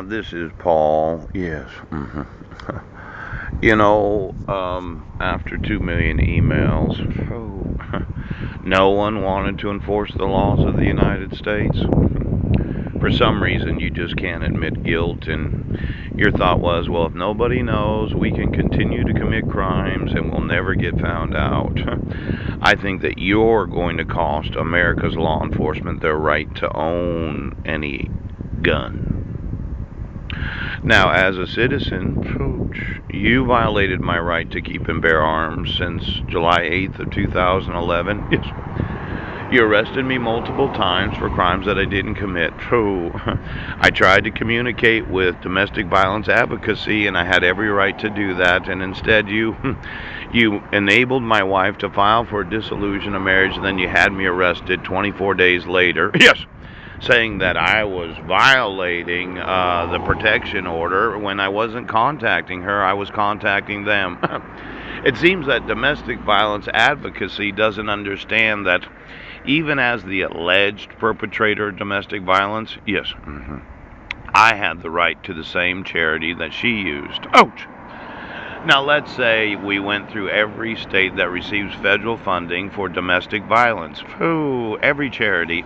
This is Paul. Yes. After 2 million emails, no one wanted to enforce the laws of the United States. For some reason, you just can't admit guilt, and your thought was, well, if nobody knows, we can continue to commit crimes and we'll never get found out. I think that you're going to cost America's law enforcement their right to own any gun. Now, as a citizen, you violated my right to keep and bear arms since July 8th of 2011. Yes. You arrested me multiple times for crimes that I didn't commit. I tried to communicate with domestic violence advocacy, and I had every right to do that. And instead, you enabled my wife to file for dissolution of marriage, and then you had me arrested 24 days later. Yes, saying that I was violating the protection order when I wasn't contacting her, I was contacting them. It seems that domestic violence advocacy doesn't understand that even as the alleged perpetrator of domestic violence, yes, I had the right to the same charity that she used. Ouch! Now, let's say we went through every state that receives federal funding for domestic violence. Every charity.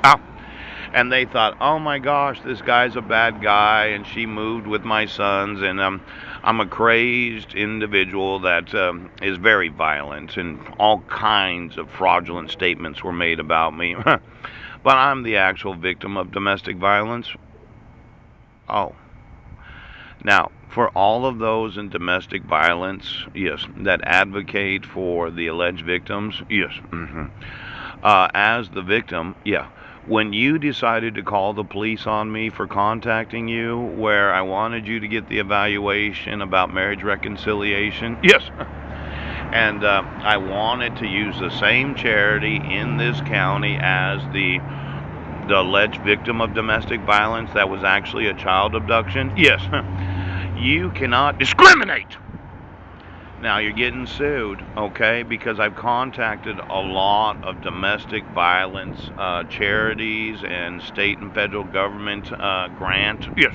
And they thought, oh my gosh, this guy's a bad guy, and she moved with my sons, and I'm a crazed individual that is very violent, and all kinds of fraudulent statements were made about me. But I'm the actual victim of domestic violence. Oh. Now, for all of those in domestic violence, yes, that advocate for the alleged victims, yes, as the victim, yeah. When you decided to call the police on me for contacting you, where I wanted you to get the evaluation about marriage reconciliation, yes, and I wanted to use the same charity in this county as the alleged victim of domestic violence that was actually a child abduction, yes, you cannot discriminate. Now you're getting sued, okay? Because I've contacted a lot of domestic violence charities and state and federal government grant. Yes.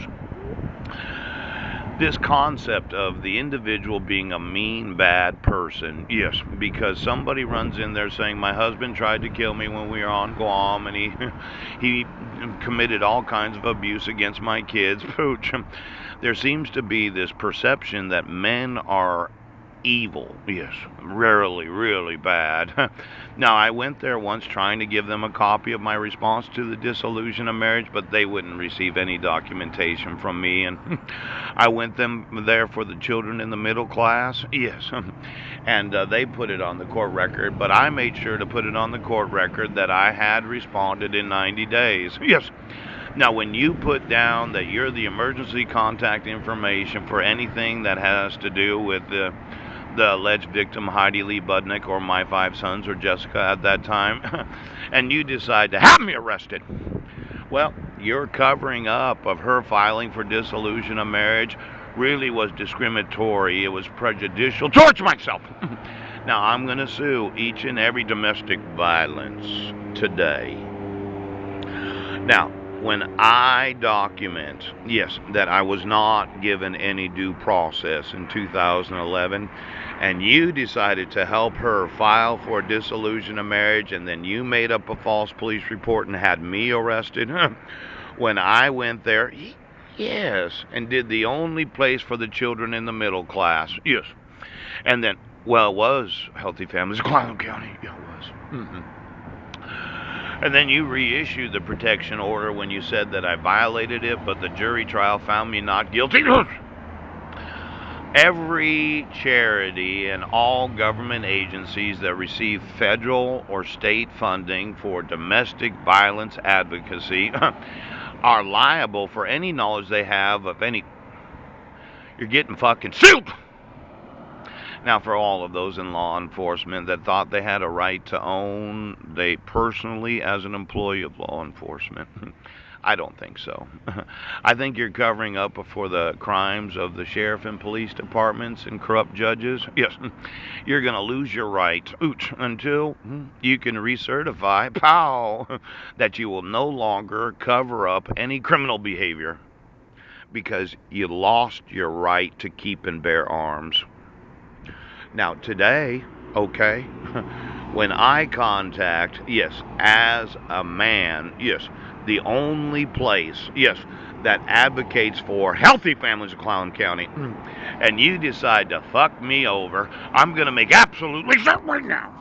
This concept of the individual being a mean, bad person. Yes, because somebody runs in there saying my husband tried to kill me when we were on Guam, and he committed all kinds of abuse against my kids. Pooch. There seems to be this perception that men are evil. Yes, rarely, really bad. Now, I went there once trying to give them a copy of my response to the dissolution of marriage, but they wouldn't receive any documentation from me. And I went them there for the children in the middle class. Yes, and they put it on the court record, but I made sure to put it on the court record that I had responded in 90 days. Yes. Now, when you put down that you're the emergency contact information for anything that has to do with the alleged victim, Heidi Lee Budnick, or my 5 sons, or Jessica at that time, and you decide to have me arrested, well, your covering up of her filing for dissolution of marriage really was discriminatory. It was prejudicial towards myself. Now, I'm going to sue each and every domestic violence today. Now, when I document, yes, that I was not given any due process in 2011, and you decided to help her file for dissolution of marriage, and then you made up a false police report and had me arrested, when I went there, yes, and did the only place for the children in the middle class, yes, and then, well, it was Healthy Families, Clallam County, yeah, it was. And then you reissued the protection order when you said that I violated it, but the jury trial found me not guilty. Every charity and all government agencies that receive federal or state funding for domestic violence advocacy are liable for any knowledge they have of any. You're getting fucking sued! Now, for all of those in law enforcement that thought they had a right to own, they personally, as an employee of law enforcement, I don't think so. I think you're covering up for the crimes of the sheriff and police departments and corrupt judges. Yes, you're going to lose your right until you can recertify, that you will no longer cover up any criminal behavior. because you lost your right to keep and bear arms. Now, today, okay, when I contact, yes, as a man, yes, the only place, yes, that advocates for healthy families in Clown County, and you decide to fuck me over, I'm going to make absolutely certain right now